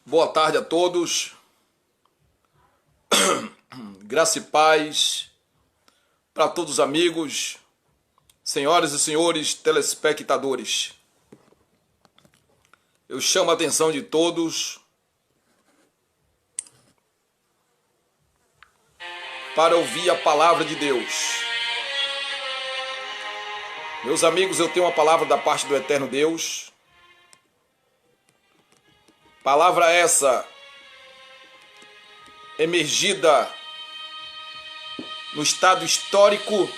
Boa tarde a todos, graça e paz para todos os amigos, senhoras e senhores telespectadores. Eu chamo a atenção de todos para ouvir a palavra de Deus. Meus amigos, eu tenho uma palavra da parte do Eterno Deus. Palavra essa emergida no estado histórico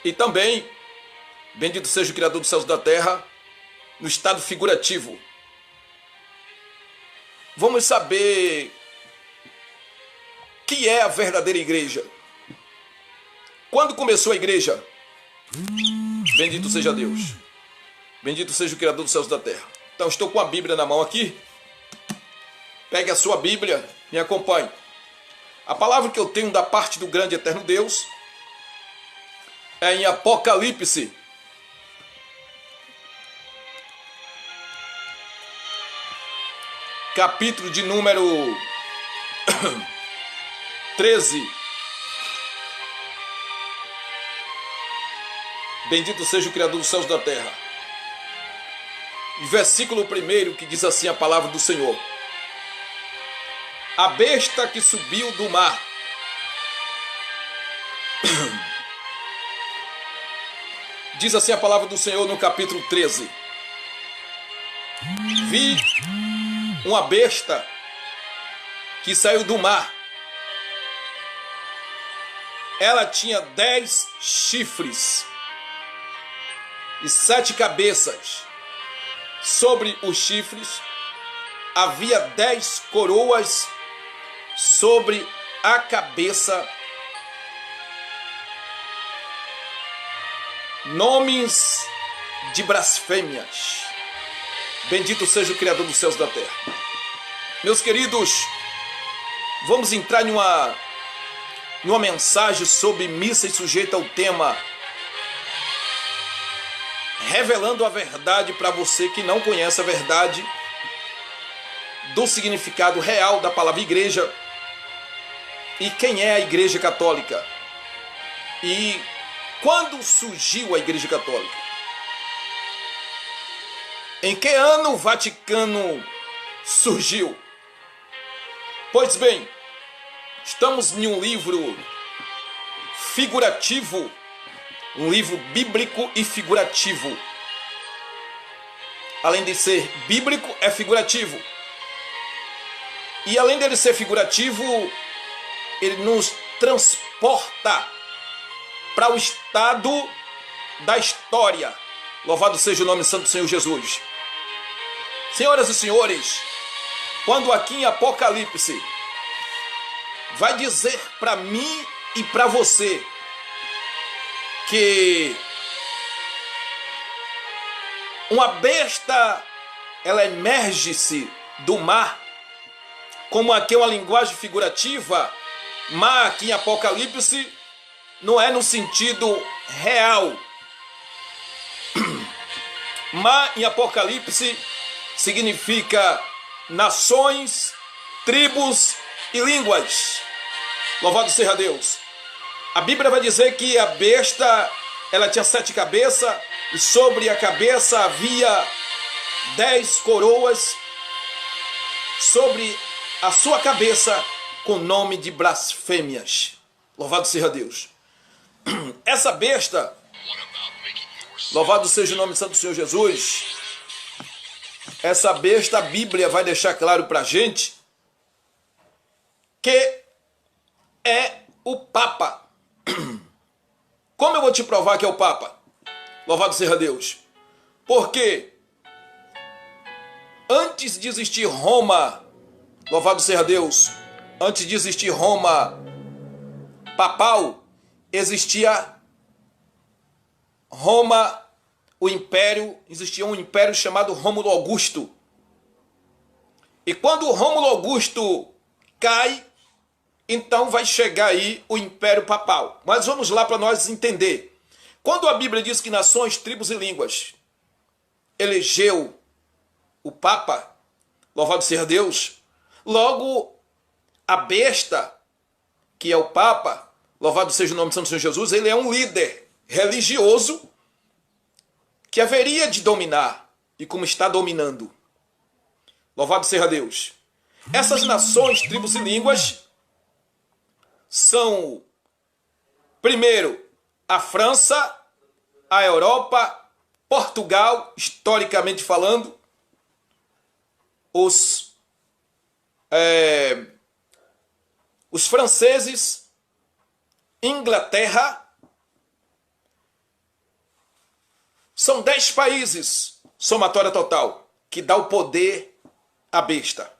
e também, bendito seja o Criador dos céus e da terra, no estado figurativo. Vamos saber o que é a verdadeira igreja. Quando começou a igreja? Bendito seja Deus. Bendito seja o Criador dos céus e da terra. Então, estou com a Bíblia na mão aqui. Pegue a sua Bíblia, me acompanhe. A palavra que eu tenho da parte do grande eterno Deus é em Apocalipse. Capítulo de número 13. Bendito seja o Criador dos céus e da terra. Versículo 1 que diz assim a palavra do Senhor: a besta que subiu do mar diz assim a palavra do Senhor no capítulo 13: vi uma besta que saiu do mar. Ela tinha 10 chifres e 7 cabeças. Sobre os chifres havia 10 coroas, sobre a cabeça nomes de blasfêmias. Bendito seja o Criador dos céus e da terra. Meus queridos, vamos entrar em uma mensagem sobre missa e sujeita ao tema revelando a verdade para você que não conhece a verdade do significado real da palavra igreja e quem é a Igreja Católica e quando surgiu a Igreja Católica. Em que ano o Vaticano surgiu? Pois bem, estamos em um livro figurativo, um livro bíblico e figurativo. Além de ser bíblico, é figurativo. E além dele ser figurativo, ele nos transporta para o estado da história. Louvado seja o nome santo do Senhor Jesus. Senhoras e senhores, quando aqui em Apocalipse vai dizer para mim e para você que uma besta, ela emerge-se do mar, como aqui é uma linguagem figurativa, mar aqui em Apocalipse não é no sentido real. Mar em Apocalipse significa nações, tribos e línguas. Louvado seja Deus. A Bíblia vai dizer que a besta, ela tinha 7 cabeças, e sobre a cabeça havia 10 coroas, sobre a sua cabeça, com nome de blasfêmias. Louvado seja Deus. Essa besta, louvado seja o nome santo do Senhor Jesus, essa besta, a Bíblia vai deixar claro para a gente que é o Papa. Como eu vou te provar que é o Papa? Louvado seja Deus. Porque antes de existir Roma, louvado seja Deus, antes de existir Roma papal, existia Roma, o império, existia um império chamado Rômulo Augusto. E quando Rômulo Augusto cai, então vai chegar aí o Império Papal. Mas vamos lá para nós entender. Quando a Bíblia diz que nações, tribos e línguas elegeu o Papa, louvado seja Deus. Logo, a besta, que é o Papa, louvado seja o nome de Santo Senhor Jesus, ele é um líder religioso que haveria de dominar, e como está dominando. Louvado seja Deus. Essas nações, tribos e línguas são, primeiro, a França, a Europa, Portugal, historicamente falando, os franceses, Inglaterra. São 10 países, somatória total, que dá o poder à besta.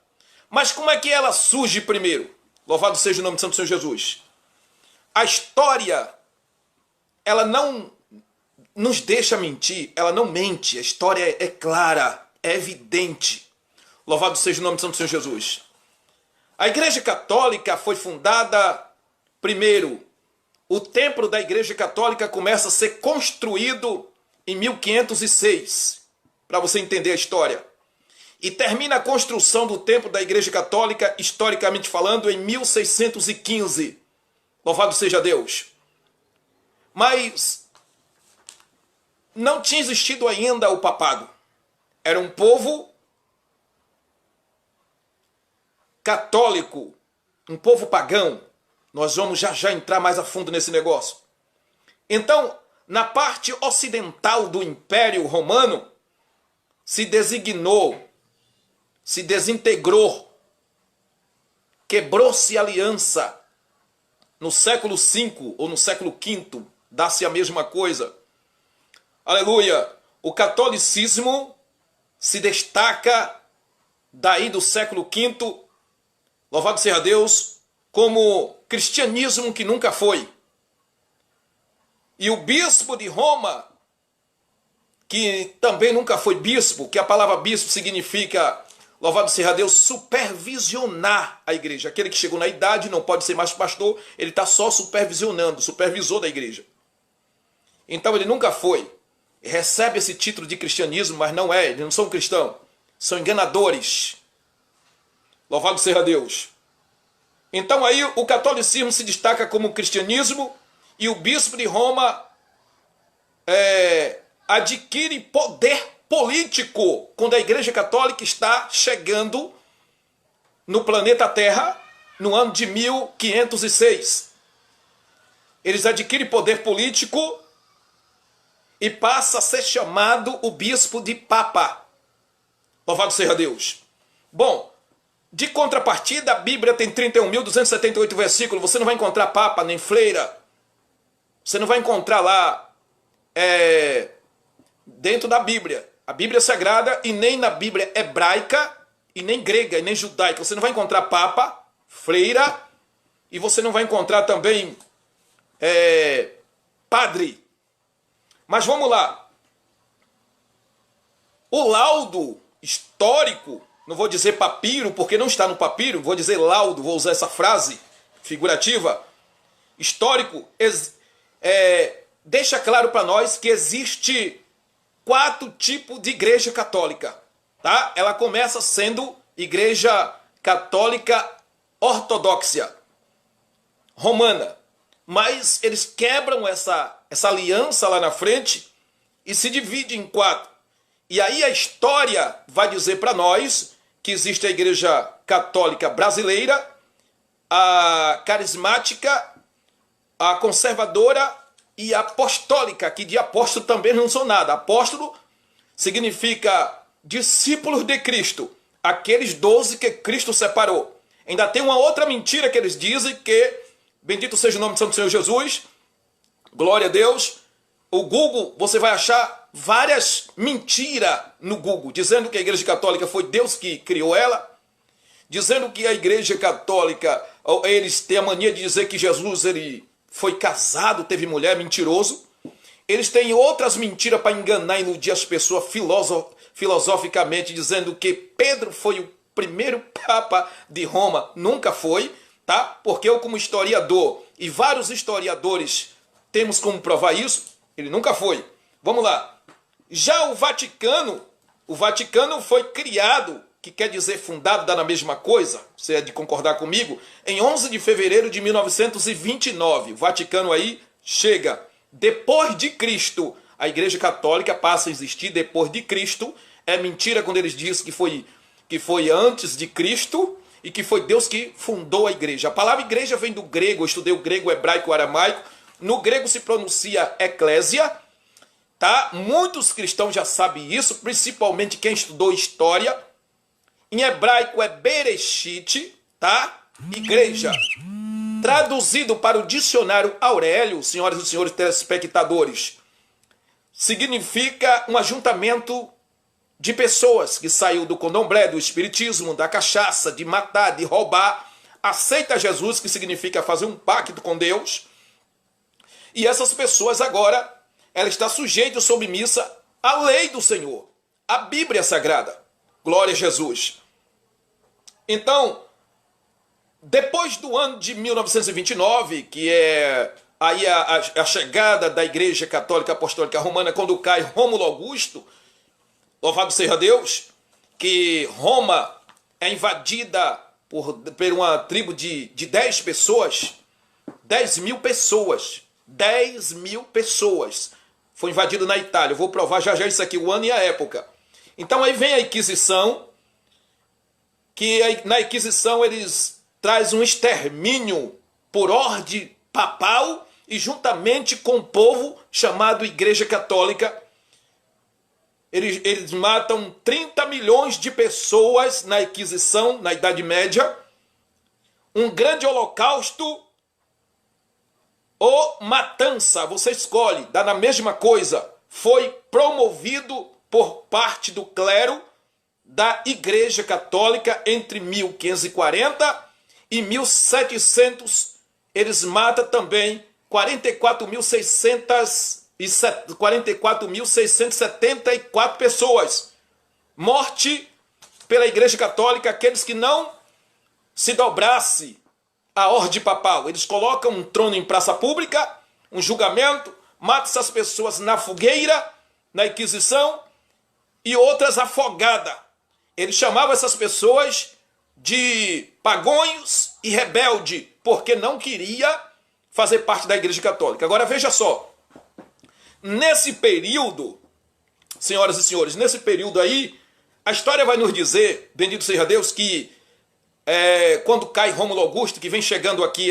Mas como é que ela surge primeiro? Louvado seja o nome de Santo Senhor Jesus. A história, ela não nos deixa mentir, ela não mente. A história é clara, é evidente. Louvado seja o nome de Santo Senhor Jesus. A Igreja Católica foi fundada, primeiro, o templo da Igreja Católica começa a ser construído em 1506, para você entender a história. E termina a construção do templo da Igreja Católica, historicamente falando, em 1615. Louvado seja Deus. Mas não tinha existido ainda o papado. Era um povo católico, um povo pagão. Nós vamos já entrar mais a fundo nesse negócio. Então, na parte ocidental do Império Romano, se designou, se desintegrou, quebrou-se a aliança. No século V ou no século V, dá-se a mesma coisa. Aleluia! O catolicismo se destaca daí do século V, louvado seja Deus, como cristianismo que nunca foi. E o bispo de Roma, que também nunca foi bispo, que a palavra bispo significa, louvado seja Deus, supervisionar a igreja. Aquele que chegou na idade não pode ser mais pastor, ele está só supervisionando, supervisor da igreja. Então ele nunca foi. Recebe esse título de cristianismo, mas não é, eles não são cristãos, são enganadores. Louvado seja Deus. Então aí o catolicismo se destaca como cristianismo e o bispo de Roma adquire poder político quando a Igreja Católica está chegando no planeta Terra no ano de 1506. Eles adquirem poder político e passa a ser chamado o bispo de Papa. Louvado seja Deus. Bom, de contrapartida, a Bíblia tem 31.278 versículos. Você não vai encontrar Papa nem Freira. Você não vai encontrar lá dentro da Bíblia. A Bíblia Sagrada e nem na Bíblia hebraica e nem grega e nem judaica. Você não vai encontrar Papa, Freira e você não vai encontrar também padre. Mas vamos lá. O laudo histórico, não vou dizer papiro porque não está no papiro, vou dizer laudo, vou usar essa frase figurativa, histórico, deixa claro para nós que existe 4 tipos de igreja católica, tá? Ela começa sendo igreja católica ortodoxa, romana, mas eles quebram essa aliança lá na frente e se dividem em 4. E aí a história vai dizer para nós que existe a igreja católica brasileira, a carismática, a conservadora e a apostólica, que de apóstolo também não são nada. Apóstolo significa discípulos de Cristo, aqueles 12 que Cristo separou. Ainda tem uma outra mentira que eles dizem que, bendito seja o nome de Santo Senhor Jesus, glória a Deus, o Google, você vai achar várias mentiras no Google, dizendo que a igreja católica foi Deus que criou ela, dizendo que a igreja católica, eles têm a mania de dizer que Jesus ele foi casado, teve mulher, mentiroso. Eles têm outras mentiras para enganar e iludir as pessoas filosoficamente, dizendo que Pedro foi o primeiro Papa de Roma. Nunca foi, tá? Porque eu, como historiador, e vários historiadores temos como provar isso, ele nunca foi. Vamos lá. Já o Vaticano O Vaticano foi criado, que quer dizer fundado, dá na mesma coisa, você é de concordar comigo, em 11 de fevereiro de 1929. O Vaticano aí chega depois de Cristo. A Igreja Católica passa a existir depois de Cristo. É mentira quando eles dizem que foi antes de Cristo e que foi Deus que fundou a igreja. A palavra igreja vem do grego, eu estudei o grego, o hebraico, o aramaico. No grego se pronuncia eclésia, tá? Muitos cristãos já sabem isso, principalmente quem estudou história. Em hebraico é bereshit, tá? Igreja. Traduzido para o dicionário Aurélio, senhoras e senhores telespectadores, significa um ajuntamento de pessoas que saiu do candomblé, do espiritismo, da cachaça, de matar, de roubar, aceita Jesus, que significa fazer um pacto com Deus. E essas pessoas agora, ela está sujeita, submissa à lei do Senhor, à Bíblia Sagrada. Glória a Jesus. Então, depois do ano de 1929, que é aí a chegada da Igreja Católica Apostólica Romana, quando cai Rômulo Augusto, louvado seja Deus, que Roma é invadida por uma tribo de 10 pessoas, 10 mil pessoas, 10 mil pessoas. Foi invadido na Itália. Eu vou provar já isso aqui, o ano e a época. Então aí vem a Inquisição, que na Inquisição eles trazem um extermínio por ordem papal e juntamente com o povo chamado Igreja Católica. Eles matam 30 milhões de pessoas na Inquisição, na Idade Média. Um grande holocausto ou matança, você escolhe, dá na mesma coisa. Foi promovido por parte do clero da Igreja Católica entre 1540 e 1700. Eles matam também 44.674 pessoas. Morte pela Igreja Católica, aqueles que não se dobrassem à ordem papal. Eles colocam um trono em praça pública, um julgamento, matam essas pessoas na fogueira, na Inquisição, e outras afogadas. Eles chamavam essas pessoas de pagões e rebelde, porque não queria fazer parte da Igreja Católica. Agora veja só, nesse período, senhoras e senhores, nesse período aí, a história vai nos dizer, bendito seja Deus, que quando cai Rômulo Augusto, que vem chegando aqui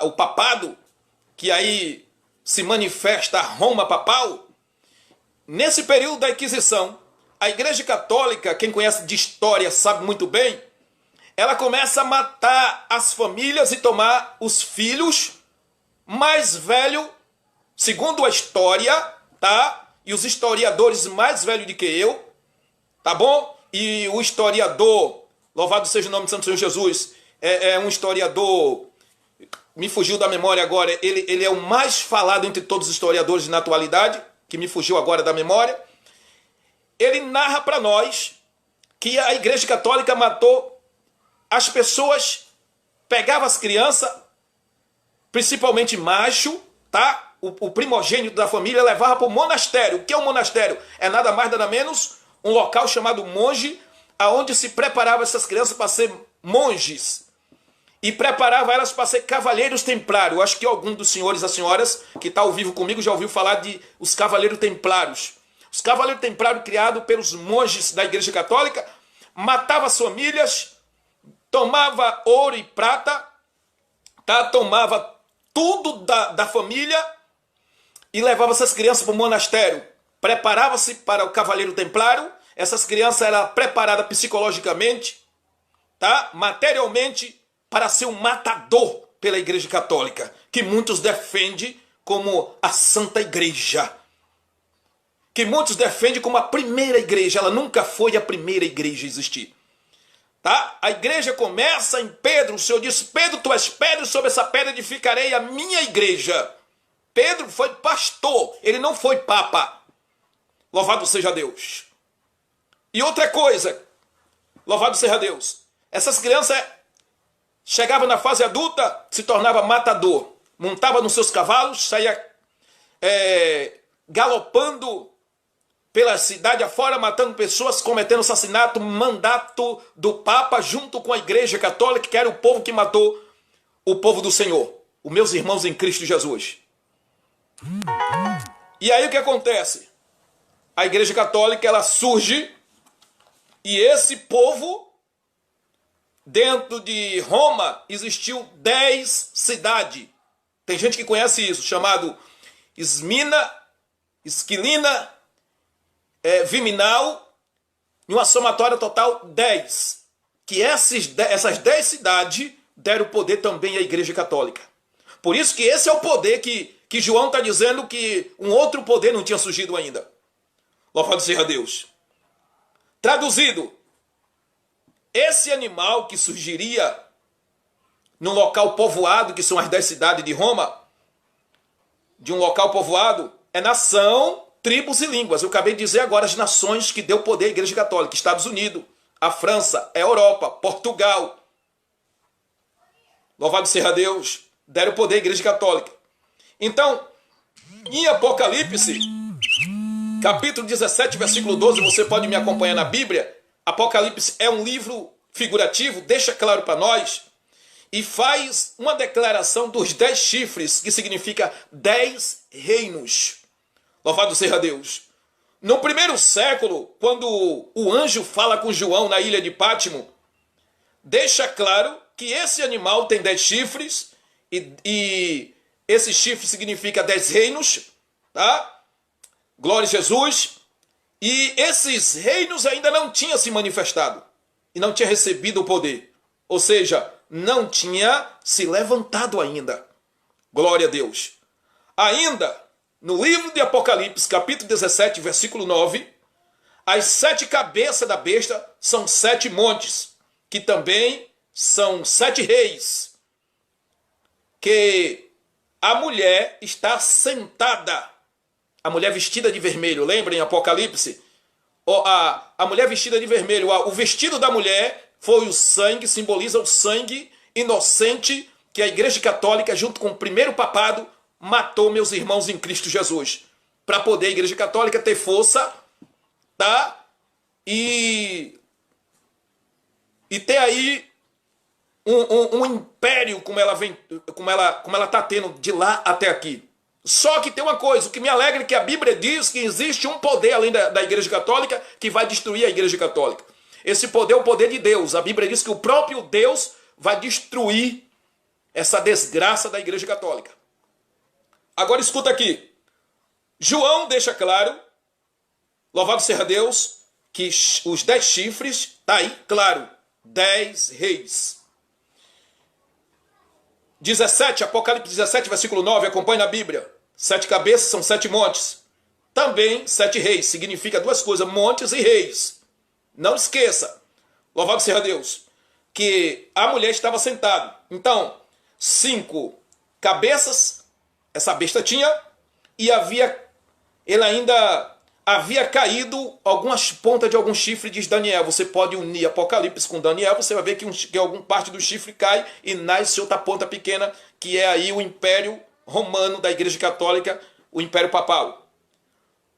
o papado, que aí se manifesta a Roma papal, nesse período da Inquisição, a Igreja Católica, quem conhece de história sabe muito bem, ela começa a matar as famílias e tomar os filhos mais velhos, segundo a história, tá? E os historiadores mais velhos do que eu, tá bom? E o historiador, louvado seja o nome de Santo Senhor Jesus, é um historiador, me fugiu da memória agora, ele é o mais falado entre todos os historiadores na atualidade, que me fugiu agora da memória. Ele narra para nós que a Igreja Católica matou as pessoas, pegava as crianças, principalmente macho, tá? O primogênito da família, levava para o monastério. O que é um monastério? É nada mais, nada menos um local chamado monge, aonde se preparava essas crianças para ser monges e preparava elas para ser cavaleiros templários. Eu acho que algum dos senhores e as senhoras que está ao vivo comigo já ouviu falar de os cavaleiros templários. Os cavaleiros templários criados pelos monges da Igreja Católica, matava as famílias, tomava ouro e prata, tá? Tomava tudo da família e levava essas crianças para o monastério. Preparava-se para o cavaleiro templário. Essas crianças eram preparadas psicologicamente, tá? Materialmente, para ser um matador pela Igreja Católica, que muitos defendem como a Santa Igreja, que muitos defendem como a primeira igreja. Ela nunca foi a primeira igreja a existir. Tá? A igreja começa em Pedro. O Senhor disse: Pedro, tu és Pedro, sobre essa pedra edificarei a minha igreja. Pedro foi pastor, ele não foi papa. Louvado seja Deus. E outra coisa, louvado seja Deus, essas crianças chegavam na fase adulta, se tornava matador, montava nos seus cavalos, saía galopando pela cidade afora, matando pessoas, cometendo assassinato, mandato do Papa junto com a Igreja Católica, que era o povo que matou o povo do Senhor, os meus irmãos em Cristo Jesus. E aí o que acontece? A Igreja Católica, ela surge, e esse povo, dentro de Roma, existiu 10 cidades. Tem gente que conhece isso, chamado Esmina, Esquilina, Viminal, em uma somatória total 10. Que essas 10 cidades deram poder também à Igreja Católica. Por isso que esse é o poder que João está dizendo que um outro poder não tinha surgido ainda. Louvado seja Deus. Traduzido, esse animal que surgiria num local povoado, que são as 10 cidades de Roma, de um local povoado, é nação, tribos e línguas. Eu acabei de dizer agora as nações que deu poder à Igreja Católica. Estados Unidos, a França, a Europa, Portugal. Louvado seja Deus, deram poder à Igreja Católica. Então, em Apocalipse, capítulo 17, versículo 12, você pode me acompanhar na Bíblia. Apocalipse é um livro figurativo, deixa claro para nós, e faz uma declaração dos 10 chifres, que significa 10 reinos. Louvado seja Deus. No primeiro século, quando o anjo fala com João na ilha de Pátimo, deixa claro que esse animal tem 10 chifres, e esse chifre significa 10 reinos, tá? Glória a Jesus. E esses reinos ainda não tinham se manifestado e não tinha recebido o poder. Ou seja, não tinha se levantado ainda. Glória a Deus. Ainda, no livro de Apocalipse, capítulo 17, versículo 9, as 7 cabeças da besta são 7 montes, que também são 7 reis, que a mulher está sentada. A mulher vestida de vermelho, lembra em Apocalipse? A mulher vestida de vermelho, o vestido da mulher foi o sangue, simboliza o sangue inocente que a Igreja Católica, junto com o primeiro papado, matou meus irmãos em Cristo Jesus. Para poder a Igreja Católica ter força, tá? E ter aí um império como ela está tendo de lá até aqui. Só que tem uma coisa, o que me alegra é que a Bíblia diz que existe um poder além da Igreja Católica que vai destruir a Igreja Católica. Esse poder é o poder de Deus. A Bíblia diz que o próprio Deus vai destruir essa desgraça da Igreja Católica. Agora escuta aqui. João deixa claro, louvado seja Deus, que os 10 chifres, tá aí, claro, 10 reis. 17, Apocalipse 17, versículo 9, acompanhe na Bíblia. 7 cabeças são 7 montes. Também 7 reis, significa 2 coisas, montes e reis. Não esqueça, louvado seja Deus, que a mulher estava sentada. Então, 5 cabeças, essa besta tinha, e ele ainda havia caído algumas pontas de algum chifre, diz Daniel. Você pode unir Apocalipse com Daniel, você vai ver que alguma parte do chifre cai e nasce outra ponta pequena, que é aí o Império Romano da Igreja Católica, o Império Papal.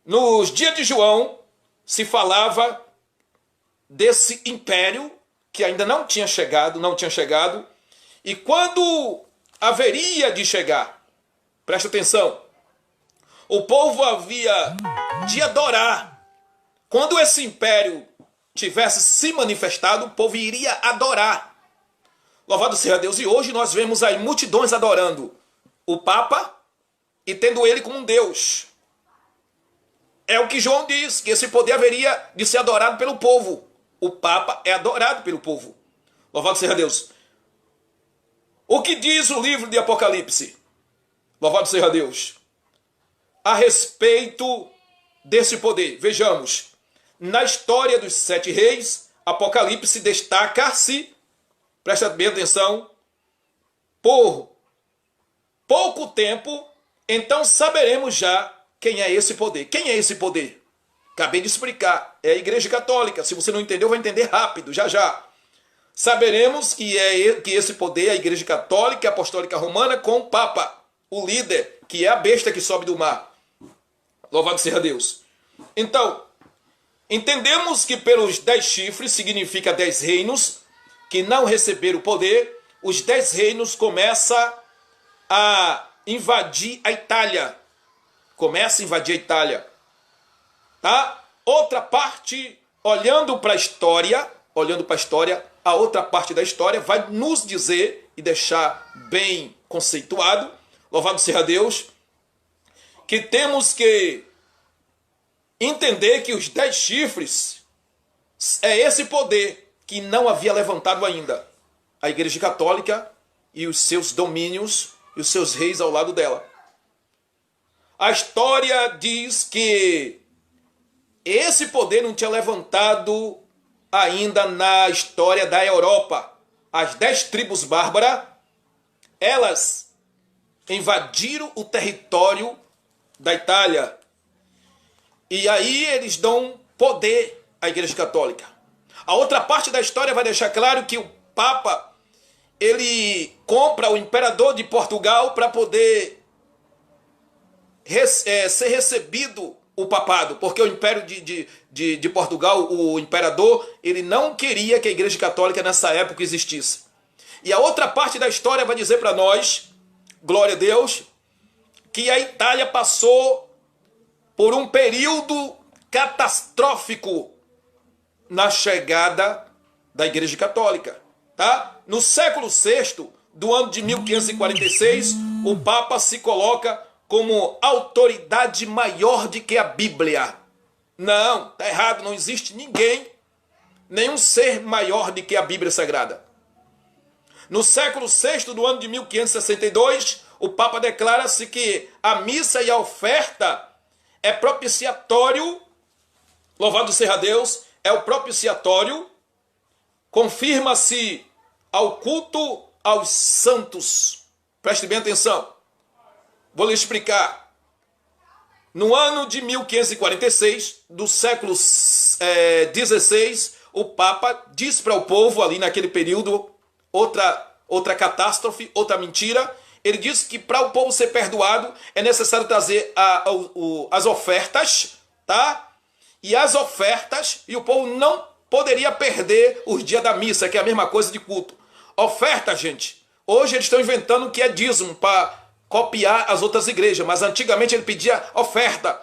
Nos dias de João, se falava desse império que ainda não tinha chegado, e quando haveria de chegar, presta atenção, o povo havia de adorar. Quando esse império tivesse se manifestado, o povo iria adorar. Louvado seja Deus. E hoje nós vemos aí multidões adorando o Papa e tendo ele como um Deus. É o que João diz, que esse poder haveria de ser adorado pelo povo. O Papa é adorado pelo povo. Louvado seja Deus. O que diz o livro de Apocalipse? Louvado seja Deus. A respeito desse poder. Vejamos, na história dos 7 reis, Apocalipse destaca-se, presta bem atenção, por pouco tempo, então saberemos já quem é esse poder. Quem é esse poder? Acabei de explicar, é a Igreja Católica. Se você não entendeu, vai entender rápido, já já. Saberemos que esse poder é a Igreja Católica e Apostólica Romana com o Papa, o líder, que é a besta que sobe do mar. Louvado seja Deus. Então, entendemos que pelos 10 chifres significa 10 reinos que não receberam o poder. Os 10 reinos começam a invadir a Itália. Começa a invadir a Itália. Tá? Outra parte, olhando para a história, a outra parte da história vai nos dizer e deixar bem conceituado, louvado seja Deus, que temos que entender que os 10 chifres é esse poder que não havia levantado ainda a Igreja Católica e os seus domínios e os seus reis ao lado dela. A história diz que esse poder não tinha levantado ainda na história da Europa. As 10 tribos bárbaras, elas invadiram o território da Itália. E aí eles dão poder à Igreja Católica. A outra parte da história vai deixar claro que o Papa, ele compra o imperador de Portugal para poder ser recebido o papado, porque o Império de Portugal, o imperador, ele não queria que a Igreja Católica nessa época existisse. E a outra parte da história vai dizer para nós, glória a Deus, que a Itália passou por um período catastrófico na chegada da Igreja Católica. Tá? No século VI, do ano de 1546, o Papa se coloca como autoridade maior do que a Bíblia. Não, tá errado, não existe ninguém, nenhum ser maior do que a Bíblia Sagrada. No século VI, do ano de 1562, o Papa declara-se que a missa e a oferta é propiciatório, louvado seja Deus, é o propiciatório, confirma-se ao culto aos santos. Preste bem atenção. Vou lhe explicar. No ano de 1546, do século XVI, o Papa diz para o povo, ali naquele período, outra catástrofe, outra mentira. Ele diz que para o povo ser perdoado é necessário trazer as ofertas, tá? E as ofertas, e o povo não poderia perder os dias da missa, que é a mesma coisa de culto. Oferta, gente. Hoje eles estão inventando o que é dízimo para copiar as outras igrejas, mas antigamente ele pedia oferta.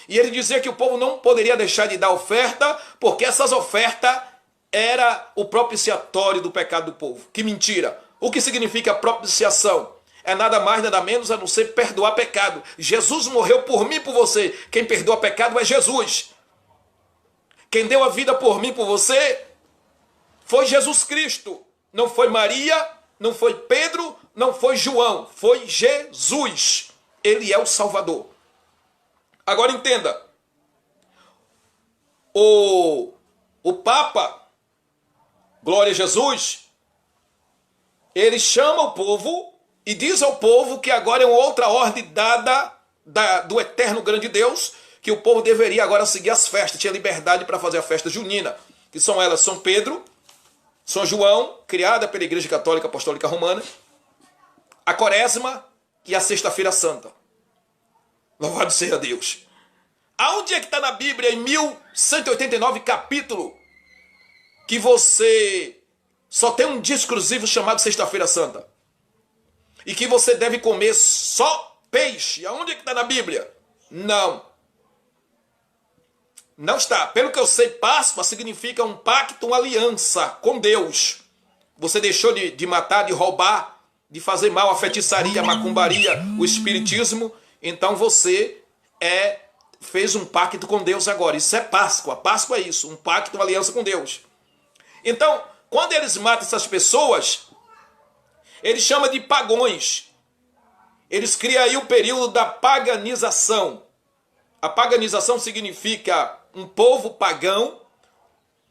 E ele dizia que o povo não poderia deixar de dar oferta, porque essas ofertas era o propiciatório do pecado do povo. Que mentira! O que significa propiciação? É nada mais, nada menos a não ser perdoar pecado. Jesus morreu por mim e por você. Quem perdoa pecado é Jesus. Quem deu a vida por mim e por você foi Jesus Cristo. Não foi Maria, não foi Pedro, não foi João. Foi Jesus. Ele é o Salvador. Agora entenda. O Papa, glória a Jesus, ele chama o povo e diz ao povo que agora é uma outra ordem dada do eterno grande Deus, que o povo deveria agora seguir as festas, tinha liberdade para fazer a festa junina, que são elas São Pedro, São João, criada pela Igreja Católica Apostólica Romana, a Quaresma e a Sexta-feira Santa. Louvado seja Deus. Aonde é que está na Bíblia, em 1189 capítulo, que você só tem um dia exclusivo chamado Sexta-feira Santa? E que você deve comer só peixe? Aonde é que está na Bíblia? Não. Não está. Pelo que eu sei, Páscoa significa um pacto, uma aliança com Deus. Você deixou de matar, de roubar, de fazer mal, a feitiçaria, a macumbaria, o espiritismo. Então você fez um pacto com Deus agora. Isso é Páscoa. Páscoa é isso, um pacto, uma aliança com Deus. Então, quando eles matam essas pessoas, eles chamam de pagões. Eles criam aí o período da paganização. A paganização significa um povo pagão,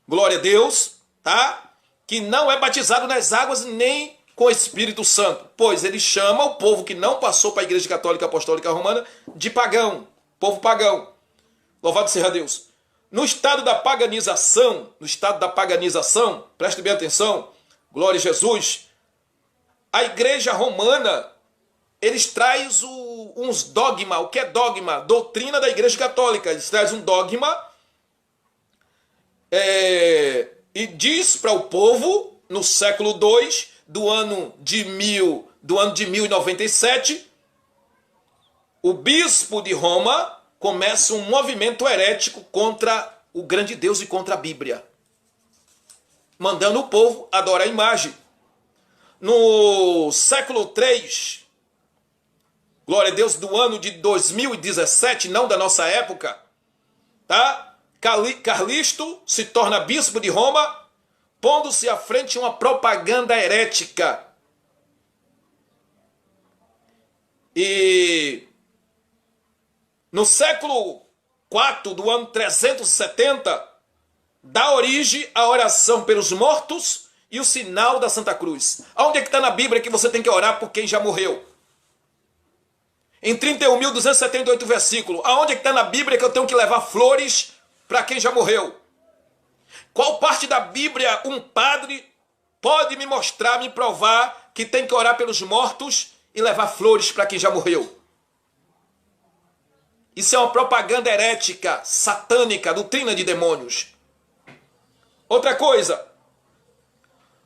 glória a Deus, tá? Que não é batizado nas águas nem com o Espírito Santo. Pois ele chama o povo que não passou para a Igreja Católica Apostólica Romana de pagão, povo pagão. Louvado seja Deus. No estado da paganização, preste bem atenção, glória a Jesus, a Igreja Romana eles trazem uns dogma. O que é dogma? Doutrina da Igreja Católica. Eles trazem um dogma e diz para o povo, no século II, do ano de 1097, o bispo de Roma começa um movimento herético contra o grande Deus e contra a Bíblia, mandando o povo adorar a imagem. No século III, glória a Deus, do ano de 2017, não da nossa época, tá? Carlisto se torna bispo de Roma, pondo-se à frente uma propaganda herética. E no século IV, do ano 370, dá origem à oração pelos mortos e o sinal da Santa Cruz. Onde é que está na Bíblia que você tem que orar por quem já morreu? Em 31.278 versículos. Aonde é que está na Bíblia que eu tenho que levar flores para quem já morreu? Qual parte da Bíblia um padre pode me mostrar, me provar que tem que orar pelos mortos e levar flores para quem já morreu? Isso é uma propaganda herética, satânica, doutrina de demônios. Outra coisa,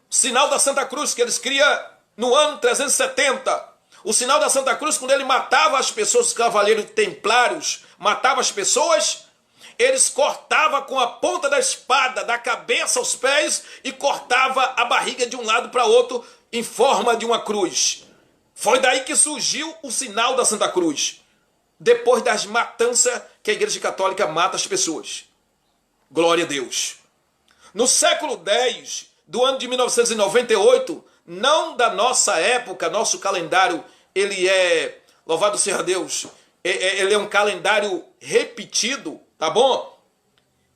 o sinal da Santa Cruz que eles criam no ano 370. O sinal da Santa Cruz, quando ele matava as pessoas, os cavaleiros templários matavam as pessoas, eles cortavam com a ponta da espada, da cabeça aos pés, e cortava a barriga de um lado para outro em forma de uma cruz. Foi daí que surgiu o sinal da Santa Cruz, depois das matanças que a Igreja Católica mata as pessoas. Glória a Deus. No século X, do ano de 1998, não da nossa época, nosso calendário, ele é, louvado seja Deus, ele é um calendário repetido, tá bom?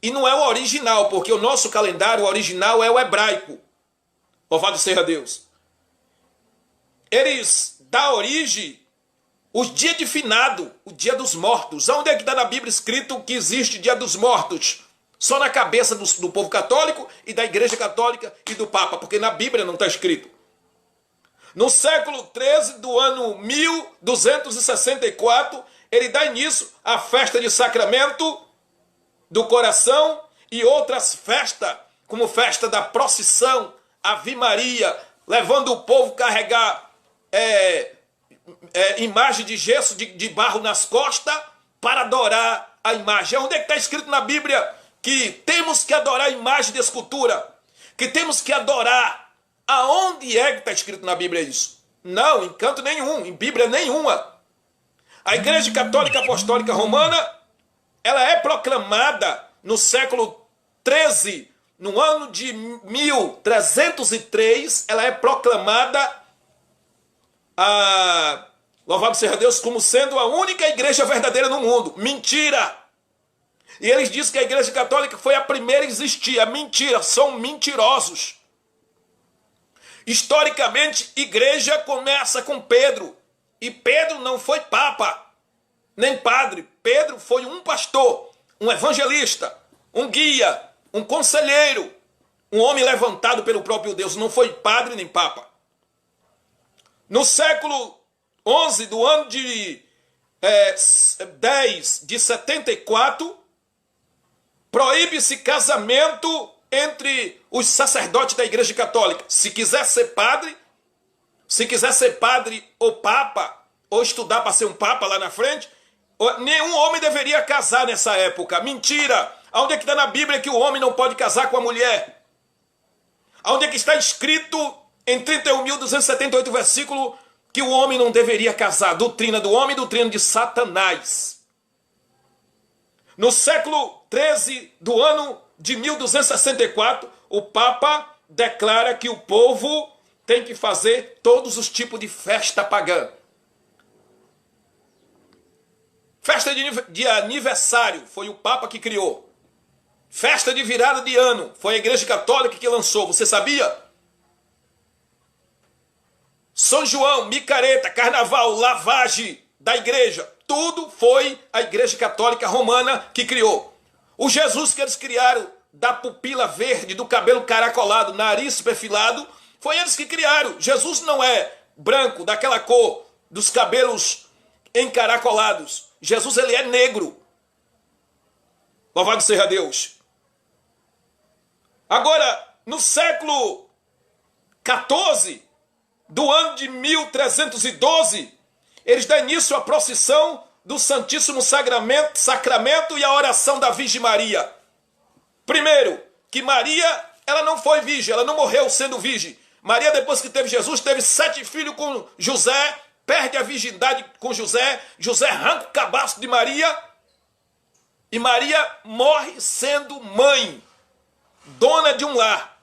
E não é o original, porque o nosso calendário original é o hebraico. Louvado seja Deus. Eles dão origem os dias de finado, o dia dos mortos. Onde é que está na Bíblia escrito que existe dia dos mortos? Só na cabeça do povo católico e da Igreja Católica e do Papa, porque na Bíblia não está escrito. No século XIII, do ano 1264, ele dá início à festa de sacramento do coração e outras festas, como festa da procissão, Ave Maria, levando o povo a carregar imagem de gesso, de barro nas costas, para adorar a imagem. Onde é que está escrito na Bíblia que temos que adorar a imagem de escultura? Que temos que adorar? Aonde é que está escrito na Bíblia isso? Não, em canto nenhum, em Bíblia nenhuma. A Igreja Católica Apostólica Romana, ela é proclamada no século XIII, no ano de 1303, ela é proclamada, louvado seja Deus, como sendo a única igreja verdadeira no mundo. Mentira! E eles dizem que a Igreja Católica foi a primeira a existir. É mentira, são mentirosos. Historicamente, igreja começa com Pedro. E Pedro não foi papa, nem padre. Pedro foi um pastor, um evangelista, um guia, um conselheiro, um homem levantado pelo próprio Deus. Não foi padre nem papa. No século XI, do ano de 10 de 74, proíbe-se casamento entre os sacerdotes da Igreja Católica. Se quiser ser padre ou papa, ou estudar para ser um papa lá na frente, nenhum homem deveria casar nessa época. Mentira! Onde é que está na Bíblia que o homem não pode casar com a mulher? Onde é que está escrito em 31.278 versículos que o homem não deveria casar? Doutrina do homem, doutrina de Satanás. No século XIII, do ano de 1264, o Papa declara que o povo tem que fazer todos os tipos de festa pagã. Festa de aniversário foi o Papa que criou. Festa de virada de ano foi a Igreja Católica que lançou. Você sabia? São João, micareta, carnaval, lavagem da igreja. Tudo foi a Igreja Católica Romana que criou. O Jesus que eles criaram, da pupila verde, do cabelo caracolado, nariz perfilado, foi eles que criaram. Jesus não é branco, daquela cor dos cabelos encaracolados. Jesus, ele é negro. Louvado seja Deus. Agora, no século 14 do ano de 1312, eles dão início à procissão do Santíssimo Sacramento e a oração da Virgem Maria. Primeiro, que Maria, ela não foi virgem, ela não morreu sendo virgem. Maria, depois que teve Jesus, teve 7 filhos com José, perde a virgindade com José, José arranca o cabaço de Maria, e Maria morre sendo mãe, dona de um lar.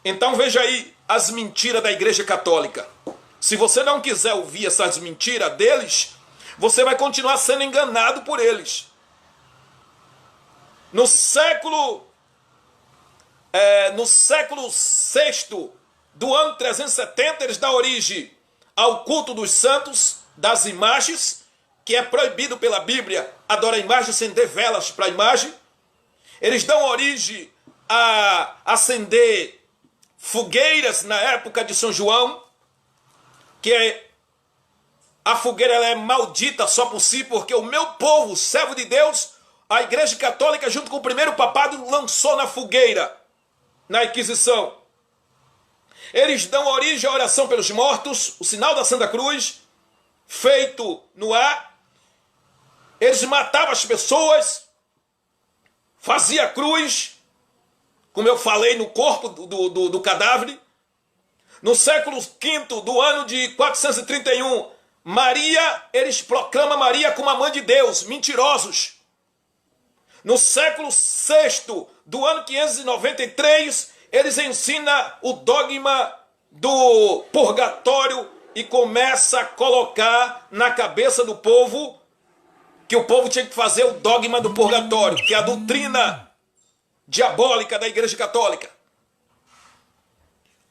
Então veja aí as mentiras da Igreja Católica. Se você não quiser ouvir essas mentiras deles, você vai continuar sendo enganado por eles. No século VI do ano 370, eles dão origem ao culto dos santos, das imagens, que é proibido pela Bíblia adorar imagens, acender velas para a imagem. Eles dão origem a acender fogueiras na época de São João, que a fogueira ela é maldita só por si, porque o meu povo, servo de Deus, a Igreja Católica, junto com o primeiro papado, lançou na fogueira, na Inquisição. Eles dão origem à oração pelos mortos, o sinal da Santa Cruz, feito no ar. Eles matavam as pessoas, faziam a cruz, como eu falei, no corpo do cadáver. No século V do ano de 431, Maria, eles proclamam Maria como a mãe de Deus, mentirosos. No século VI do ano 593, eles ensinam o dogma do purgatório e começa a colocar na cabeça do povo que o povo tinha que fazer o dogma do purgatório, que é a doutrina diabólica da Igreja Católica.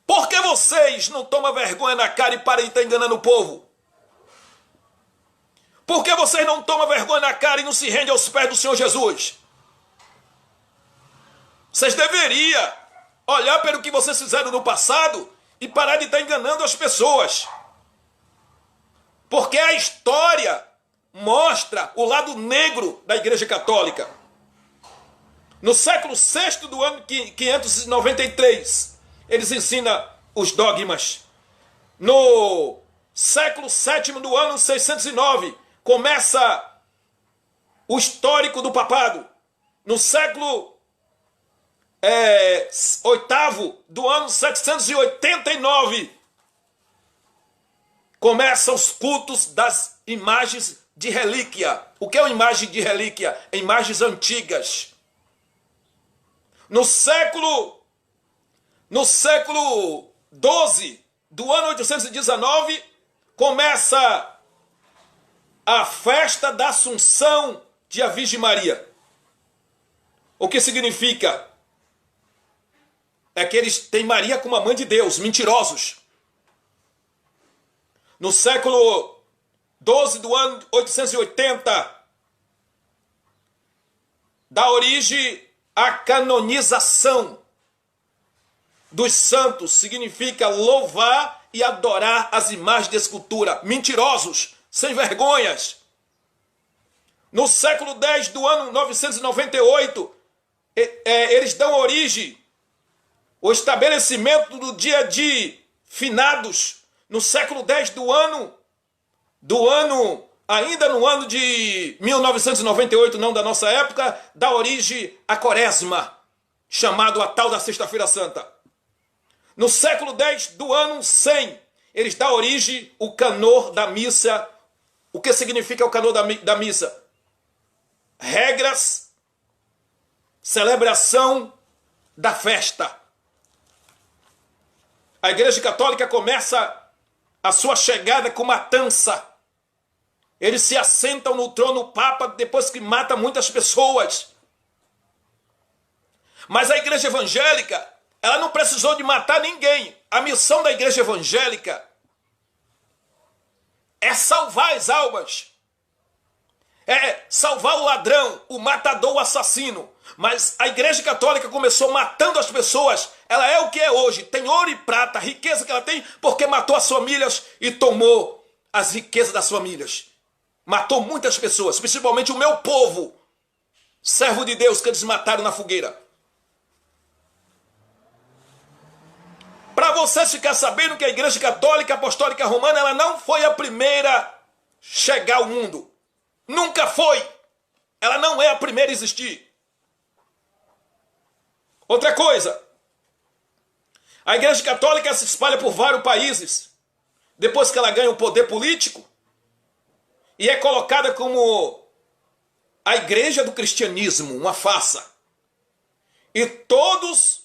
Por que vocês não tomam vergonha na cara e param de estar enganando o povo? Por que vocês não tomam vergonha na cara e não se rendem aos pés do Senhor Jesus? Vocês deveriam olhar pelo que vocês fizeram no passado e parar de estar enganando as pessoas. Porque a história mostra o lado negro da Igreja Católica. No século VI do ano 593, eles ensinam os dogmas. No século VII do ano 609, começa o histórico do papado. No século VIII do ano 789, começam os cultos das imagens de relíquia. O que é uma imagem de relíquia? Imagens antigas. No século XII do ano 819, começa a festa da Assunção de a Virgem Maria. O que significa? É que eles têm Maria como a mãe de Deus, mentirosos. No século XII do ano 880, dá origem à canonização dos santos, significa louvar e adorar as imagens de escultura. Mentirosos, sem vergonhas. No século X do ano 998, eles dão origem ao estabelecimento do dia de finados. No século X ainda no ano de 1998, não da nossa época, dá origem à quaresma, chamado a tal da Sexta-feira Santa. No século X do ano 100, eles dão origem ao canor da missa. O que significa o canor da missa? Regras, celebração da festa. A Igreja Católica começa a sua chegada com matança. Eles se assentam no trono papa depois que mata muitas pessoas. Mas a Igreja Evangélica, ela não precisou de matar ninguém. A missão da Igreja Evangélica é salvar as almas. é salvar o ladrão, o matador, o assassino. Mas a Igreja Católica começou matando as pessoas. Ela é o que é hoje. Tem ouro e prata, a riqueza que ela tem, porque matou as famílias e tomou as riquezas das famílias. Matou muitas pessoas, principalmente o meu povo, servo de Deus, que eles mataram na fogueira. Para vocês ficar sabendo que a Igreja Católica Apostólica Romana, ela não foi a primeira a chegar ao mundo. Nunca foi. Ela não é a primeira a existir. Outra coisa, a Igreja Católica se espalha por vários países. Depois que ela ganha o poder político e é colocada como a igreja do cristianismo, uma farsa. E todos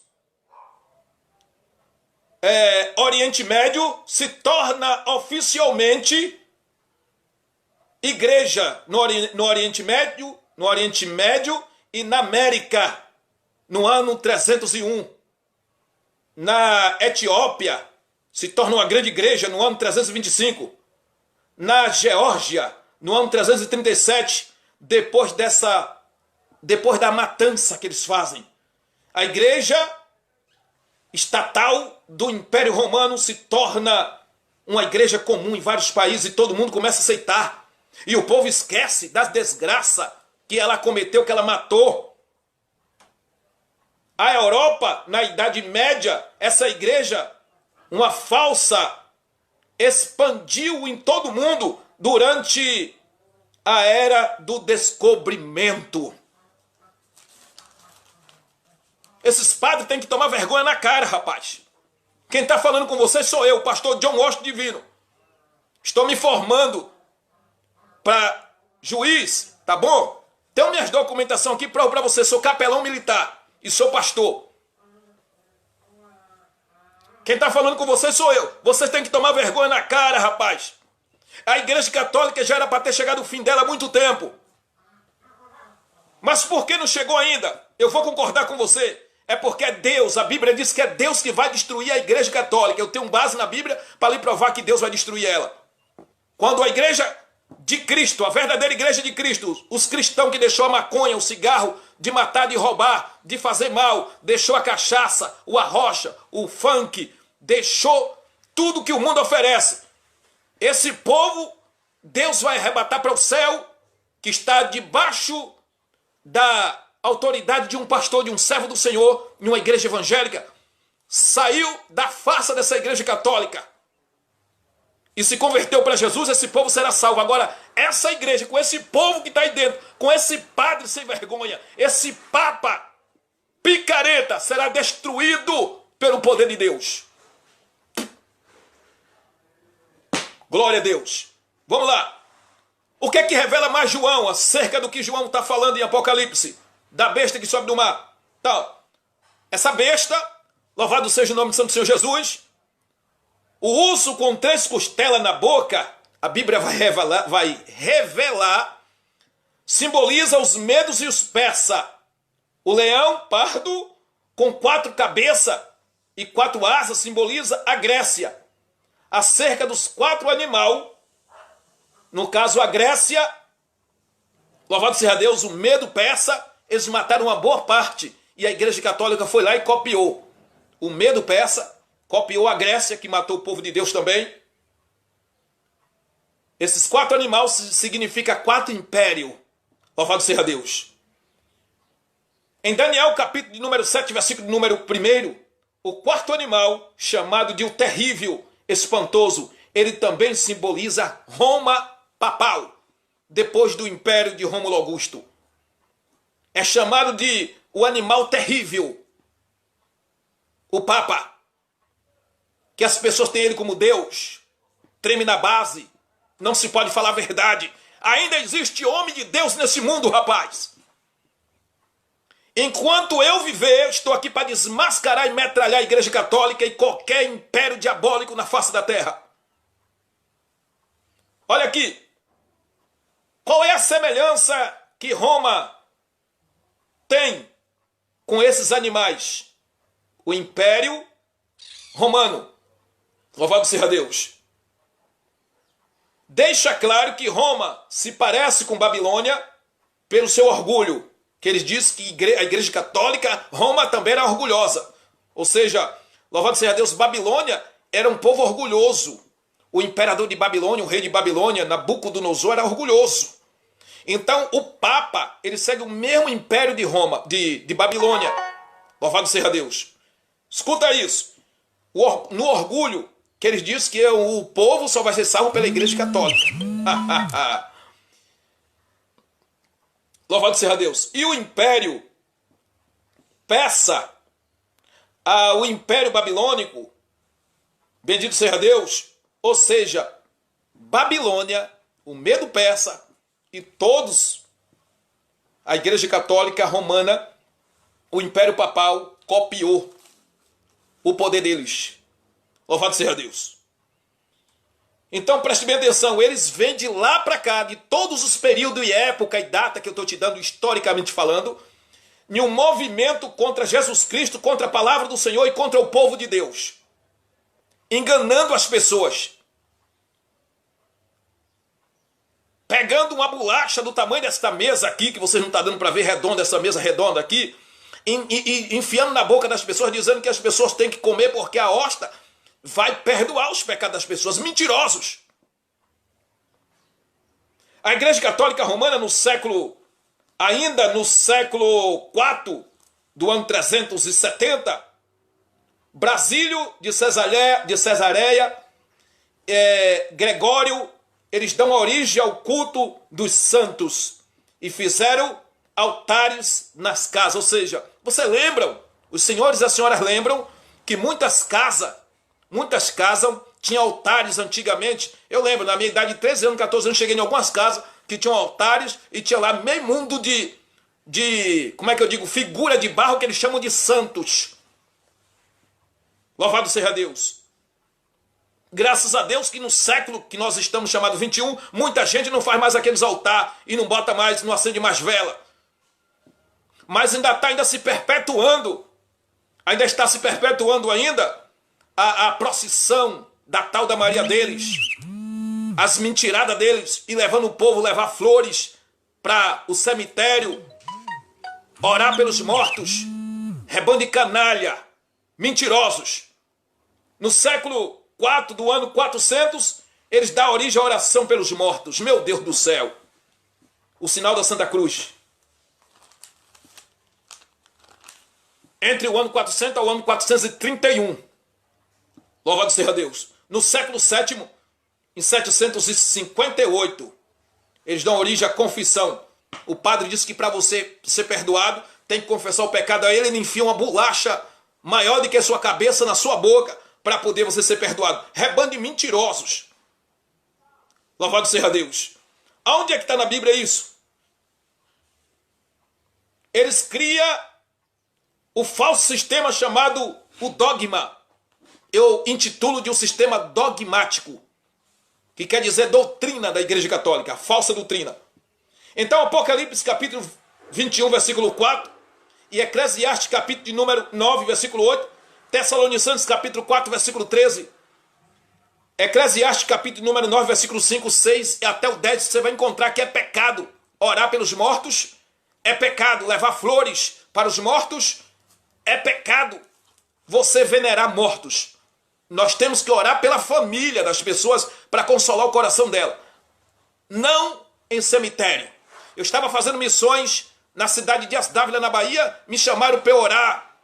Oriente Médio se torna oficialmente igreja no Oriente Médio e na América no ano 301. Na Etiópia se torna uma grande igreja no ano 325. Na Geórgia no ano 337, depois da matança que eles fazem. A igreja estatal do Império Romano se torna uma igreja comum em vários países e todo mundo começa a aceitar. E o povo esquece das desgraças que ela cometeu, que ela matou. A Europa, na Idade Média, essa igreja, uma falsa, expandiu em todo mundo durante a era do descobrimento. Esses padres têm que tomar vergonha na cara, rapaz. Quem está falando com vocês sou eu, o pastor John Washington Divino. Estou me formando para juiz, tá bom? Tenho minhas documentações aqui para você. Sou capelão militar e sou pastor. Quem está falando com vocês sou eu. Vocês têm que tomar vergonha na cara, rapaz. A Igreja Católica já era para ter chegado ao fim dela há muito tempo. Mas por que não chegou ainda? Eu vou concordar com você. É porque é Deus. A Bíblia diz que é Deus que vai destruir a Igreja Católica. Eu tenho base na Bíblia para lhe provar que Deus vai destruir ela. Quando a Igreja de Cristo, a verdadeira Igreja de Cristo, os cristãos que deixou a maconha, o cigarro, de matar, de roubar, de fazer mal, deixou a cachaça, o arrocha, o funk, deixou tudo que o mundo oferece. Esse povo, Deus vai arrebatar para o céu, que está debaixo da autoridade de um pastor, de um servo do Senhor, em uma igreja evangélica, saiu da farsa dessa igreja católica e se converteu para Jesus. Esse povo será salvo. Agora, essa igreja, com esse povo que está aí dentro, com esse padre sem vergonha, esse papa picareta, será destruído pelo poder de Deus. Glória a Deus. Vamos lá. O que é que revela mais João acerca do que João está falando em Apocalipse? Da besta que sobe do mar. Tal. Essa besta, louvado seja o nome do Santo Senhor Jesus, o urso com 3 costelas na boca, a Bíblia vai revelar, simboliza os medos e os persas. O leão pardo com 4 cabeças e 4 asas simboliza a Grécia. Acerca dos 4 animais, no caso a Grécia, louvado seja Deus, o medo persa, eles mataram uma boa parte e a Igreja Católica foi lá e copiou. O medo persa copiou a Grécia, que matou o povo de Deus também. Esses 4 animais significam 4 impérios. Louvado seja Deus. Em Daniel, capítulo de número 7, versículo de número 1, o 4º animal, chamado de o terrível, espantoso, ele também simboliza Roma papal, depois do império de Rômulo Augusto. É chamado de o animal terrível, o Papa, que as pessoas têm ele como Deus, treme na base, não se pode falar a verdade. Ainda existe homem de Deus nesse mundo, rapaz. Enquanto eu viver, estou aqui para desmascarar e metralhar a Igreja Católica e qualquer império diabólico na face da terra. Olha aqui. Qual é a semelhança que Roma tem com esses animais? O Império Romano. Louvado seja Deus. deixa claro que Roma se parece com Babilônia pelo seu orgulho, que eles dizem que a Igreja Católica, Roma também era orgulhosa. Ou seja, louvado seja Deus, Babilônia era um povo orgulhoso. O imperador de Babilônia, o rei de Babilônia, Nabucodonosor, era orgulhoso. Então, o Papa, ele segue o mesmo império de Roma, de Babilônia. Louvado seja Deus. Escuta isso. No orgulho, que eles dizem que o povo só vai ser salvo pela Igreja Católica. Louvado seja Deus. E o império persa, o império babilônico, bendito seja Deus, ou seja, Babilônia, o medo persa e todos, a Igreja Católica Romana, o Império Papal copiou o poder deles. Louvado seja Deus. Então preste bem atenção, eles vêm de lá para cá, de todos os períodos e época e data que eu estou te dando historicamente falando, em um movimento contra Jesus Cristo, contra a palavra do Senhor e contra o povo de Deus. Enganando as pessoas. Pegando uma bolacha do tamanho desta mesa aqui, que vocês não estão dando para ver redonda, essa mesa redonda aqui, e enfiando na boca das pessoas, dizendo que as pessoas têm que comer porque a hóstia vai perdoar os pecados das pessoas. Mentirosos. A Igreja Católica Romana ainda no século IV do ano 370, Basílio de Cesareia, Gregório, eles dão origem ao culto dos santos e fizeram altares nas casas. Ou seja, você lembram, os senhores e as senhoras lembram que muitas casas tinham altares antigamente. Eu lembro, na minha idade de 13 anos, 14 anos, cheguei em algumas casas que tinham altares e tinha lá meio mundo de como é que eu digo, figura de barro que eles chamam de santos. Louvado seja Deus. Graças a Deus que no século que nós estamos, chamado 21, muita gente não faz mais aqueles altares e não bota mais, não acende mais vela. Mas ainda se perpetuando, está se perpetuando a procissão da tal da Maria deles, as mentiradas deles, e levando o povo levar flores para o cemitério, orar pelos mortos, rebando de canalha, mentirosos. No século IV do ano 400, eles dão origem à oração pelos mortos. Meu Deus do céu! O sinal da Santa Cruz. Entre o ano 400 ao ano 431. Louvado seja Deus. No século VII, em 758, eles dão origem à confissão. O padre disse que para você ser perdoado, tem que confessar o pecado a ele e enfia uma bolacha maior do que a sua cabeça na sua boca para poder você ser perdoado. Rebando de mentirosos. Louvado seja Deus. Aonde é que está na Bíblia isso? Eles criam o falso sistema chamado o dogma. Eu intitulo de um sistema dogmático, que quer dizer doutrina da Igreja Católica, falsa doutrina. Então Apocalipse capítulo 21, versículo 4, e Eclesiastes capítulo de número 9, versículo 8, Tessalonicenses capítulo 4, versículo 13, Eclesiastes capítulo de número 9, versículo 5, 6 e até o 10, você vai encontrar que é pecado orar pelos mortos, é pecado levar flores para os mortos, é pecado você venerar mortos. Nós temos que orar pela família das pessoas para consolar o coração dela. Não em cemitério. Eu estava fazendo missões na cidade de Asdávila, na Bahia, me chamaram para orar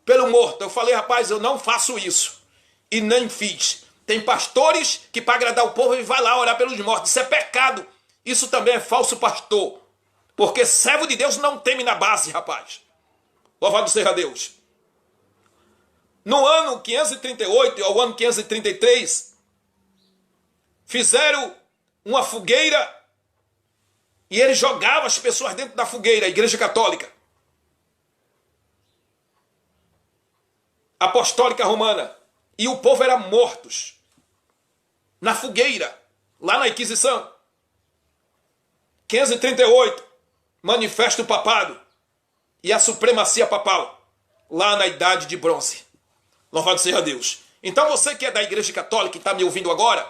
pelo morto. Eu falei, rapaz, eu não faço isso. E nem fiz. Tem pastores que para agradar o povo ele vai lá orar pelos mortos. Isso é pecado. Isso também é falso pastor. Porque servo de Deus não teme na base, rapaz. Louvado seja Deus. No ano 538 ao ano 533, fizeram uma fogueira e ele jogava as pessoas dentro da fogueira, a Igreja Católica Apostólica Romana. E o povo era mortos na fogueira, lá na Inquisição. 538, manifesto papado e a supremacia papal, lá na Idade de Bronze. Louvado seja Deus. Então você que é da Igreja Católica e está me ouvindo agora,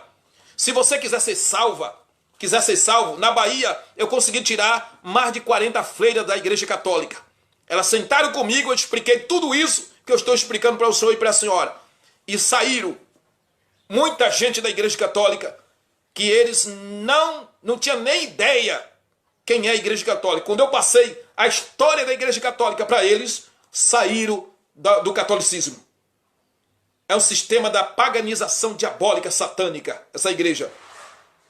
Se você quiser ser salvo, na Bahia eu consegui tirar mais de 40 freiras da Igreja Católica. Elas sentaram comigo, eu expliquei tudo isso que eu estou explicando para o senhor e para a senhora. E saíram muita gente da Igreja Católica que eles não tinham nem ideia quem é a Igreja Católica. Quando eu passei a história da Igreja Católica para eles, saíram do catolicismo. É um sistema da paganização diabólica satânica, essa igreja.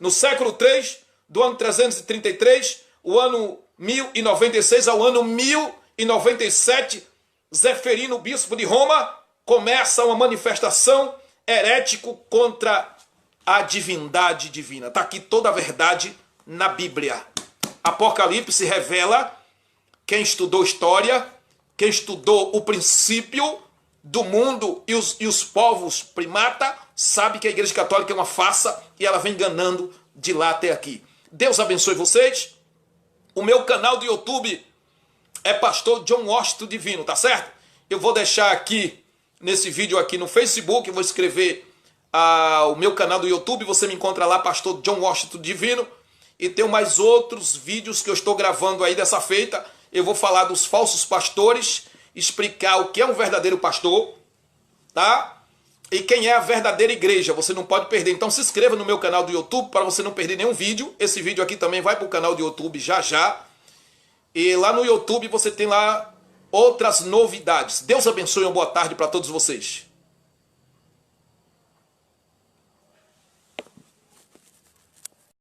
No século III, do ano 333, o ano 1096 ao ano 1097, Zeferino, bispo de Roma, começa uma manifestação herético contra a divindade divina. Está aqui toda a verdade na Bíblia. Apocalipse revela, quem estudou história, quem estudou o princípio do mundo e os povos primata, sabe que a Igreja Católica é uma farsa e ela vem enganando de lá até aqui. Deus abençoe vocês. O meu canal do YouTube é Pastor John Washington Divino, tá certo? Eu vou deixar aqui, nesse vídeo aqui no Facebook, eu vou escrever o meu canal do YouTube, você me encontra lá, Pastor John Washington Divino, e tem mais outros vídeos que eu estou gravando aí dessa feita. Eu vou falar dos falsos pastores, explicar o que é um verdadeiro pastor, tá? E quem é a verdadeira igreja, você não pode perder. Então se inscreva no meu canal do YouTube para você não perder nenhum vídeo. Esse vídeo aqui também vai para o canal do YouTube já já. E lá no YouTube você tem lá outras novidades. Deus abençoe e uma boa tarde para todos vocês.